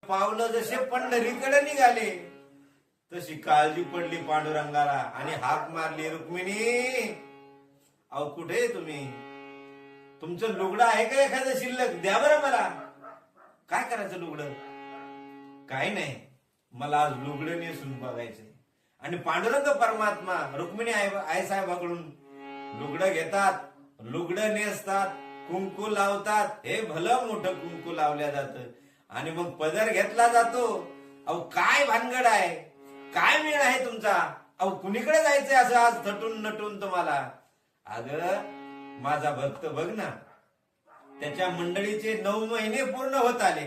पावलं जसे पंढरीकडे निघाले तशी काळजी पडली पांडुरंगाला आणि हाक मारली, रुक्मिणी अहो कुठे तुम्ही? तुमचं लुगडं आहे का एखादं शिल्लक? द्या बरं मला. काय करायचं लुगडं? काय नाही, मला आज लुगडं नेसून बघायचंय. आणि पांडुरंग परमात्मा रुक्मिणी आई साहेबाकडून लुगडं घेतात, लुगडं नेसतात, कुंकू लावतात. हे भलं मोठं कुंकू लावल्या जातं आणि मग पदर घेतला जातो. अहो काय भानगड आहे, काय मेळ आहे तुमचा? अहो कुणीकडे जायचंय असं आज थटून नटून तुम्हाला? अगं माझा भक्त बघ ना, त्याच्या मंडळीचे 9 महिने पूर्ण होत आले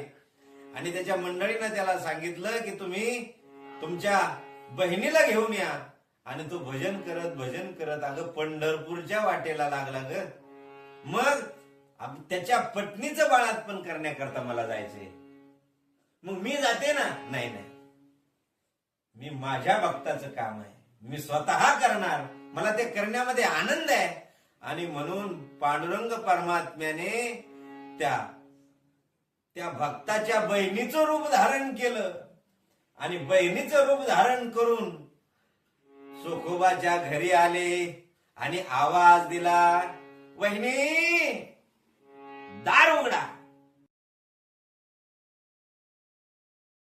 आणि त्याच्या मंडळीनं त्याला सांगितलं की तुम्ही तुमच्या बहिणीला घेऊन या. आणि तो भजन करत अगं पंढरपूरच्या वाटेला लागला ग. मग त्याच्या पत्नीचं बाळातपण करण्याकरता मला जायचंय. मग मी जाते ना? नाही नाही, मी माझ्या भक्ताचं काम आहे, मी स्वतः करणार, मला ते करण्यामध्ये आनंद आहे. आणि म्हणून पांडुरंग परमात्म्याने त्या भक्ताच्या बहिणीचं रूप धारण केलं आणि बहिणीचं रूप धारण करून सोखोबाच्या घरी आले आणि आवाज दिला, वहिनी दार उघडा.